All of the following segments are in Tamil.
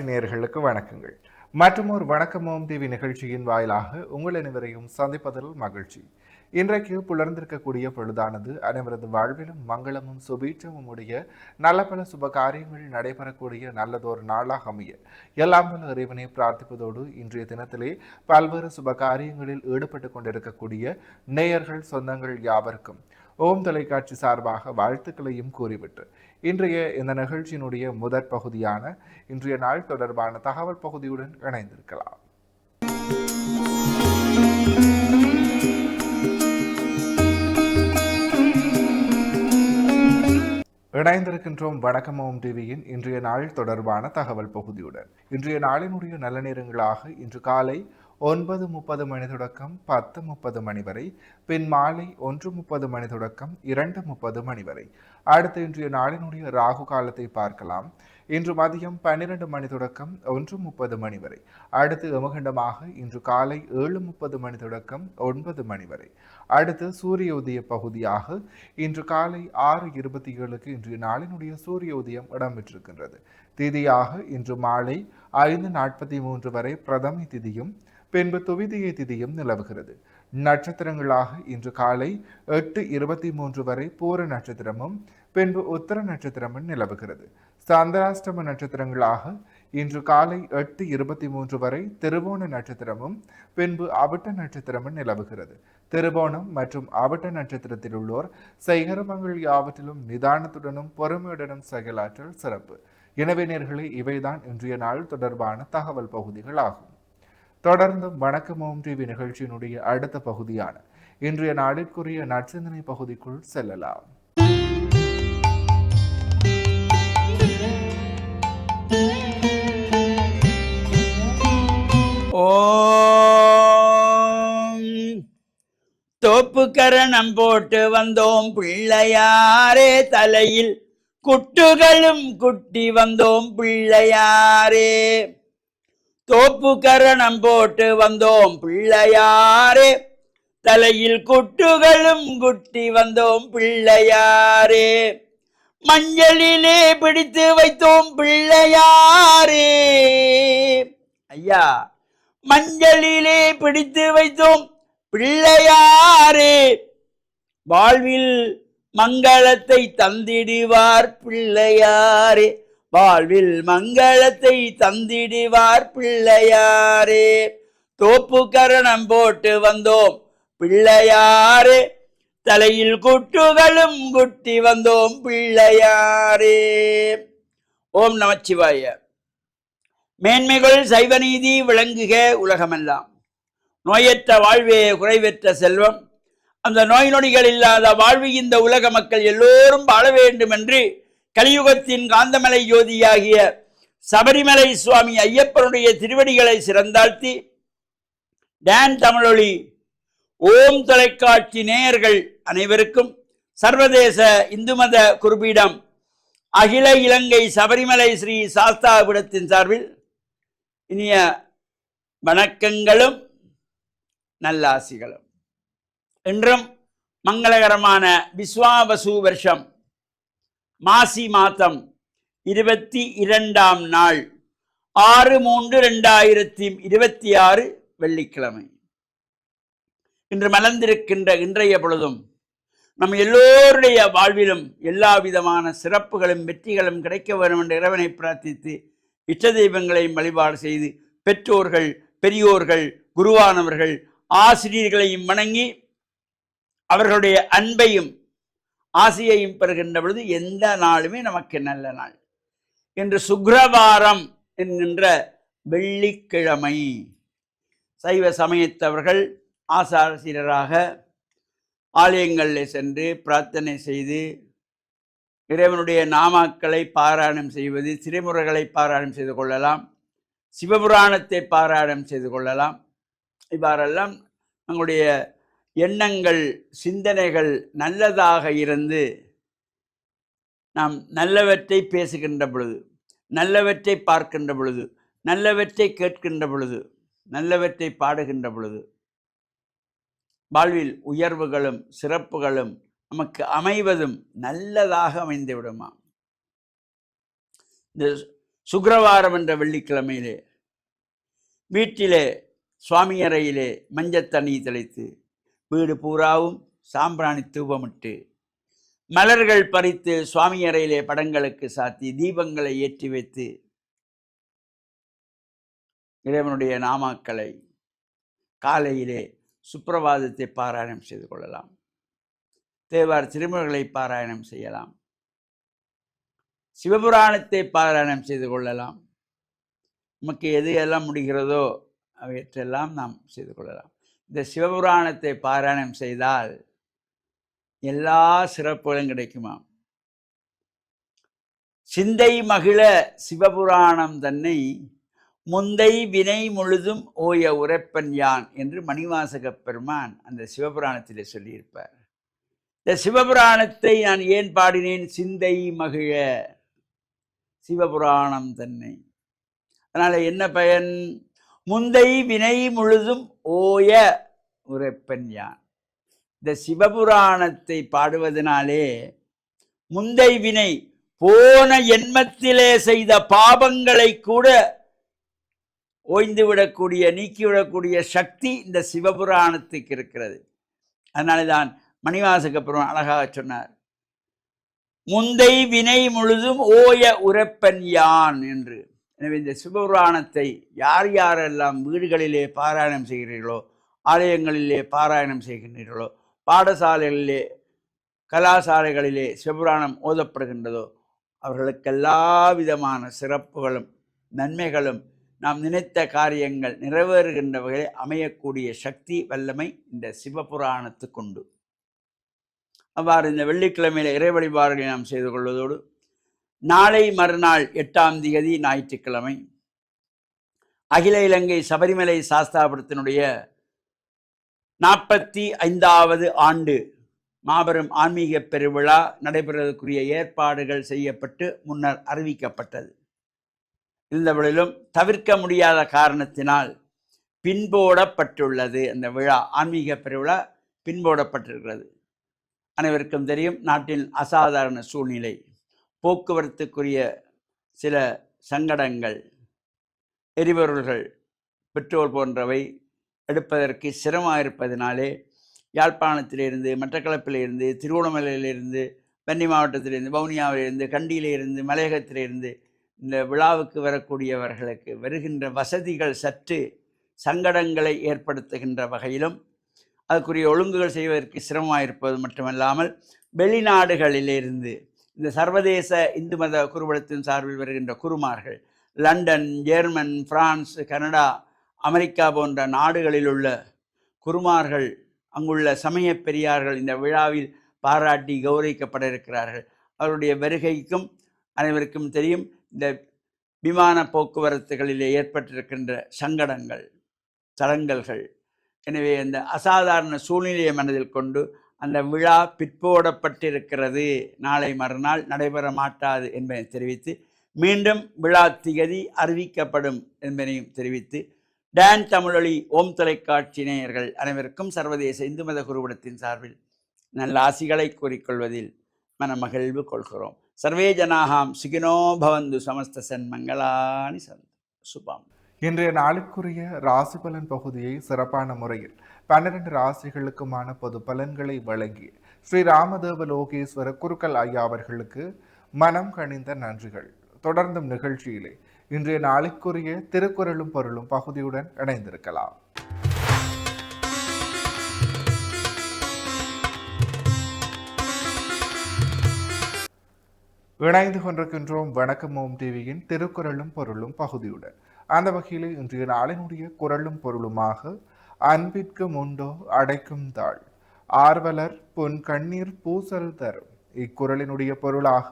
நேயர்களுக்கு வணக்கங்கள். மற்றும் ஒரு வணக்கமோம் டிவி நிகழ்ச்சியின் வாயிலாக உங்கள் அனைவரையும் சந்திப்பதில் மகிழ்ச்சி. இன்றைக்கு புலர்ந்திருக்கக்கூடிய பொழுதானது அனைவரது வாழ்விலும் மங்களமும் சுபீட்சமும் உடைய நல்ல பல சுப காரியங்கள் நடைபெறக்கூடிய நல்லதொரு நாளாக அமைய எல்லாம் வல்ல இறைவனை பிரார்த்திப்பதோடு இன்றைய தினத்திலே பல்வேறு சுப காரியங்களில் ஈடுபட்டு கொண்டிருக்கக்கூடிய நேயர்கள் சொந்தங்கள் யாவருக்கும் ஓம் தொலைக்காட்சி சார்பாக வாழ்த்துக்களையும் கூறிவிட்டு இன்றைய இந்த நிகழ்ச்சியினுடைய முதற் பகுதியான இன்றைய நாள் தொடர்பான தகவல் பகுதியுடன் இணைந்திருக்கலாம். இணைந்திருக்கின்றோம் வணக்கம் ஓம் டிவியின் இன்றைய நாள் தொடர்பான தகவல் பகுதியுடன். இன்றைய நாளினுடைய நல்ல நேரங்களாக இன்று காலை 9:30 மணி தொடக்கம் 10:30 மணி வரை, பின் மாலை 1:30 மணி தொடக்கம் 2:30 மணி வரை. அடுத்து இன்றைய நாளினுடைய ராகு காலத்தை பார்க்கலாம். இன்று மதியம் 12 மணி தொடக்கம் 1:30 மணி வரை. அடுத்து யமகண்டமாக இன்று காலை 7:30 மணி தொடக்கம் 9 மணி வரை. அடுத்து சூரிய உதய பகுதியாக இன்று காலை 6:27க்கு இன்றைய நாளினுடைய சூரிய உதயம் இடம்பெற்றிருக்கின்றது. திதியாக இன்று மாலை 5:43 வரை பிரதமை திதியும் பின்பு துவிதியை திதியும் நிலவுகிறது. நட்சத்திரங்களாக இன்று காலை 8:23 வரை பூர நட்சத்திரமும் பின்பு உத்தர நட்சத்திரமும் நிலவுகிறது. சந்திராஷ்டம நட்சத்திரங்களாக இன்று காலை 8:23 வரை திருவோண நட்சத்திரமும் பின்பு அவிட்ட நட்சத்திரமும் நிலவுகிறது. திருவோணம் மற்றும் அவிட்ட நட்சத்திரத்தில் உள்ளோர் செய்கரமங்கள் யாவற்றிலும் நிதானத்துடனும் பொறுமையுடனும் செயலாற்றல் சிறப்பு. எனவே நேயர்களே, இவைதான் இன்றைய நாள் தொடர்பான தகவல் பகுதிகள் ஆகும். தொடர்ந்து வணக்கம் ஓம் டிவி நிகழ்ச்சியினுடைய அடுத்த பகுதியான இன்றைய நாளிற்குரிய நற்சிந்தனை பகுதிக்குள் செல்லலாம். ஓம் தோப்பு கரணம் போட்டு வந்தோம் பிள்ளையாரே, தலையில் குட்டுகளும் குட்டி வந்தோம் பிள்ளையாரே. தோப்பு கரணம் போட்டு வந்தோம் பிள்ளையாரே, தலையில் குட்டுகளும் குட்டி வந்தோம் பிள்ளையாரே. மஞ்சளிலே பிடித்து வைத்தோம் பிள்ளையாரே. ஐயா, மஞ்சளிலே பிடித்து வைத்தோம் பிள்ளையாரே. வாழ்வில் மங்களத்தை தந்திடுவார் பிள்ளையாரே. வாழ்வில் மங்களத்தை தந்திடுவார் பிள்ளையாரே. தோப்பு கரணம் போட்டு வந்தோம் பிள்ளையாரே, தலையில் குட்டுகளும் குட்டி வந்தோம் பிள்ளையாரே. ஓம் நமச்சிவாய. மேன்மைகள் சைவநீதி விளங்குக உலகமெல்லாம். நோயற்ற வாழ்வே குறைவற்ற செல்வம். அந்த நோய் நொடிகள் இல்லாத வாழ்வு இந்த உலக மக்கள் எல்லோரும் வாழ வேண்டும் என்று கலியுகத்தின் காந்தமலை ஜோதியாகிய சபரிமலை சுவாமி ஐயப்பனுடைய திருவடிகளை சிறந்தாழ்த்தி டான் தமிழொலி ஓம் தொலைக்காட்சி நேயர்கள் அனைவருக்கும் சர்வதேச இந்து மத குருபீடம் அகில இலங்கை சபரிமலை ஸ்ரீ சாஸ்தாபீடத்தின் சார்பில் இனிய வணக்கங்களும் நல்லாசிகளும். இன்றும் மங்களகரமான விஸ்வாவசு வருஷம் மாசி மாதம் 22ஆம் நாள் 6/3/2026 வெள்ளிக்கிழமை. இன்று மலர்ந்திருக்கின்ற இன்றைய பொழுதும் நம் எல்லோருடைய வாழ்விலும் எல்லா விதமான சிறப்புகளும் வெற்றிகளும் கிடைக்க வேண்டும் என்ற இறைவனை பிரார்த்தித்து இஷ்ட தெய்வங்களையும் வழிபாடு செய்து பெற்றோர்கள், பெரியோர்கள், குருவானவர்கள், ஆசிரியர்களையும் வணங்கி அவர்களுடைய அன்பையும் ஆசையையும் பெறுகின்ற பொழுது எந்த நாளுமே நமக்கு நல்ல நாள். இன்று சுக்கிரவாரம் என்கின்ற வெள்ளிக்கிழமை. சைவ சமயத்தவர்கள் ஆசாரியராக ஆலயங்களில் சென்று பிரார்த்தனை செய்து இறைவனுடைய நாமாக்களை பாராயணம் செய்வது, திரைமுறைகளை பாராயணம் செய்து கொள்ளலாம், சிவபுராணத்தை பாராயணம் செய்து கொள்ளலாம். இவ்வாறெல்லாம் நம்முடைய எண்ணங்கள், சிந்தனைகள் நல்லதாக இருந்து நாம் நல்லவற்றை பேசுகின்ற பொழுது, நல்லவற்றை பார்க்கின்ற பொழுது, நல்லவற்றை கேட்கின்ற பொழுது, நல்லவற்றை பாடுகின்ற பொழுது வாழ்வில் உயர்வுகளும் சிறப்புகளும் நமக்கு அமைவதும் நல்லதாக அமைந்து விடுமா. இந்த சுக்கிரவாரம் என்ற வெள்ளிக்கிழமையிலே வீட்டிலே சுவாமி அறையிலே மஞ்சத்தண்ணி தெளித்து வீடு பூராவும் சாம்பிராணி தூபமிட்டு மலர்கள் பறித்து சுவாமி அறையிலே படங்களுக்கு சாத்தி தீபங்களை ஏற்றி வைத்து இறைவனுடைய நாமாக்களை காலையிலே சுப்பிரபாதத்தை பாராயணம் செய்து கொள்ளலாம். தேவார் திருமுறைகளை பாராயணம் செய்யலாம். சிவபுராணத்தை பாராயணம் செய்து கொள்ளலாம். நமக்கு எது எல்லாம் முடிகிறதோ அவற்றையெல்லாம் நாம் செய்து கொள்ளலாம். இந்த சிவபுராணத்தை பாராயணம் செய்தால் எல்லா சிறப்புகளும் கிடைக்குமாம். சிந்தை மகிழ சிவபுராணம் தன்னை முந்தை வினை முழுதும் ஓய உரைப்பன் யான் என்று மணிவாசகப் பெருமான் அந்த சிவபுராணத்திலே சொல்லியிருப்பார். இந்த சிவபுராணத்தை நான் ஏன் பாடினேன்? சிந்தை மகிழ சிவபுராணம் தன்னை. அதனால என்ன பயன்? முந்தை வினை முழுதும் ஓய உரைப்பன் யான். இந்த சிவபுராணத்தை பாடுவதனாலே முந்தை வினை போன ஜென்மத்திலே செய்த பாவங்களை கூட ஓய்ந்துவிடக்கூடிய நீக்கிவிடக்கூடிய சக்தி இந்த சிவபுராணத்துக்கு இருக்கிறது. அதனால தான் மணிவாசக பெருமான் அழகாக சொன்னார், முந்தை வினை முழுதும் ஓய உரைப்பன் யான் என்று. எனவே இந்த சிவபுராணத்தை யார் யாரெல்லாம் வீடுகளிலே பாராயணம் செய்கிறீர்களோ, ஆலயங்களிலே பாராயணம் செய்கின்றீர்களோ, பாடசாலைகளிலே கலாசாலைகளிலே சிவபுராணம் ஓதப்படுகின்றதோ அவர்களுக்கு எல்லா விதமான சிறப்புகளும் நன்மைகளும் நாம் நினைத்த காரியங்கள் நிறைவேறுகின்ற வகையில் அமையக்கூடிய சக்தி வல்லமை இந்த சிவபுராணத்துக்கு உண்டு. அவ்வாறு இந்த வெள்ளிக்கிழமையில் இறை வழிபாடுகளை நாம் செய்து கொள்வதோடு நாளை மறுநாள் 8ஆம் தேதி ஞாயிற்றுக்கிழமை அகில இலங்கை சபரிமலை சாஸ்தாபுரத்தினுடைய 45வது ஆண்டு மாபெரும் ஆன்மீக பெருவிழா நடைபெறுவதற்குரிய ஏற்பாடுகள் செய்யப்பட்டு முன்னர் அறிவிக்கப்பட்டது. இருந்தவழிலும் தவிர்க்க முடியாத காரணத்தினால் பின்போடப்பட்டுள்ளது. அந்த விழா, ஆன்மீக பெருவிழா பின்போடப்பட்டிருக்கிறது. அனைவருக்கும் தெரியும், நாட்டின் அசாதாரண சூழ்நிலை, போக்குவரத்துக்குரிய சில சங்கடங்கள், எரிபொருள்கள், பெட்ரோல் போன்றவை எடுப்பதற்கு சிரமமாக இருப்பதினாலே யாழ்ப்பாணத்திலிருந்து, மட்டக்களப்பிலிருந்து, திருவண்ணாமலையிலிருந்து, வன்னி மாவட்டத்திலிருந்து, வவுனியாவிலிருந்து, கண்டியிலிருந்து, மலையகத்திலிருந்து இந்த விழாவுக்கு வரக்கூடியவர்களுக்கு வருகின்ற வசதிகள் சற்று சங்கடங்களை ஏற்படுத்துகின்ற வகையிலும் அதுக்குரிய ஒழுங்குகள் செய்வதற்கு சிரமமாக இருப்பது மட்டுமல்லாமல் வெளிநாடுகளிலிருந்து இந்த சர்வதேச இந்து மத குருபலத்தின் சார்பில் வருகின்ற குருமார்கள் London, German, France, Canada, America போன்ற நாடுகளில் உள்ள குருமார்கள், அங்குள்ள சமய பெரியார்கள் இந்த விழாவில் பாராட்டி கௌரவிக்கப்பட இருக்கிறார்கள். அவருடைய வருகைக்கும் அனைவருக்கும் தெரியும், இந்த விமான போக்குவரத்துகளிலே ஏற்பட்டிருக்கின்ற சங்கடங்கள், தடங்கல்கள். எனவே அந்த அசாதாரண சூழ்நிலையை மனதில் கொண்டு அந்த விழா பிற்போடப்பட்டிருக்கிறது, நாளை மறுநாள் நடைபெற மாட்டாது என்பதை தெரிவித்து, மீண்டும் விழா திகதி அறிவிக்கப்படும் என்பதையும் தெரிவித்து, டான் தமிழொலி ஓம் தொலைக்காட்சி நேயர்கள் அனைவருக்கும் சர்வதேச இந்து மத குருபடத்தின் சார்பில் நல்ல ஆசிகளை கூறிக்கொள்வதில் மனமகிழ்வு கொள்கிறோம். சர்வே ஜனாகாம் சுகினோ பவந்து சமஸ்த சன்மங்களானி சந்து சுபம். இன்றைய நாளுக்குரிய ராசி பலன் பகுதியை சிறப்பான முறையில் 12 ராசிகளுக்குமான பொது பலன்களை வழங்கி ஸ்ரீ ராமதேவ லோகேஸ்வர குருக்கள் ஐயா அவர்களுக்கு மனம் கனிந்த நன்றிகள். தொடர்ந்தும் நிகழ்ச்சியிலே இன்றைய நாளுக்குரிய திருக்குறளும் பொருளும் பகுதியுடன் இணைந்திருக்கலாம். இணைந்து கொண்டிருக்கின்றோம் வணக்கம் ஓம் டிவியின் திருக்குறளும் பொருளும் பகுதியுடன். அந்த வகையில் இன்றைய நாளினுடைய குறளும் பொருளுமாக அன்பிற்கு முண்டோ அடைக்கும் தாள், ஆர்வலர் பொன் கண்ணீர் பூசல் தரும். இக்குறளினுடைய பொருளாக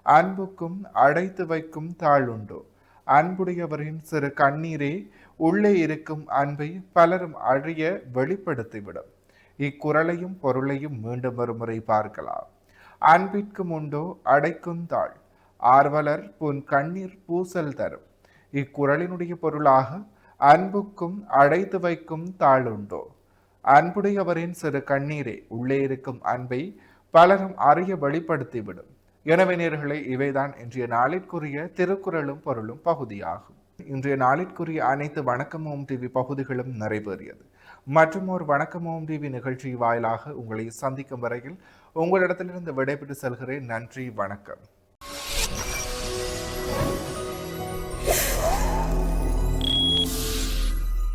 அன்புக்கும் அடைத்து வைக்கும் தாள் உண்டோ, அன்புடையவரின் சிறு கண்ணீரே உள்ளே இருக்கும் அன்பை பலரும் அழிய வெளிப்படுத்திவிடும். இக்குறளையும் பொருளையும் மீண்டும் ஒரு முறை பார்க்கலாம். அன்பிற்கு முண்டோ அடைக்கும் தாள், ஆர்வலர் பொன் கண்ணீர் பூசல் தரும். இக்குறளினுடைய பொருளாக அன்புக்கும் அடைத்து வைக்கும் தாளுண்டோ, அன்புடையவரின் சிறு கண்ணீரே உள்ளே இருக்கும் அன்பை பலரும் அறிய வெளிப்படுத்திவிடும். எனவே நேயர்களே, இவைதான் இன்றைய நாளிற்குரிய திருக்குறளும் பொருளும் பகுதியாகும். இன்றைய நாளிற்குரிய அனைத்து வணக்கம் ஓம் டிவி பகுதிகளும் நிறைவேறியது. மற்றும் ஒரு வணக்கம் ஓம் டிவி நிகழ்ச்சி வாயிலாக உங்களை சந்திக்கும் வரையில் உங்களிடத்திலிருந்து விடைபெற்று செல்கிறேன். நன்றி, வணக்கம்.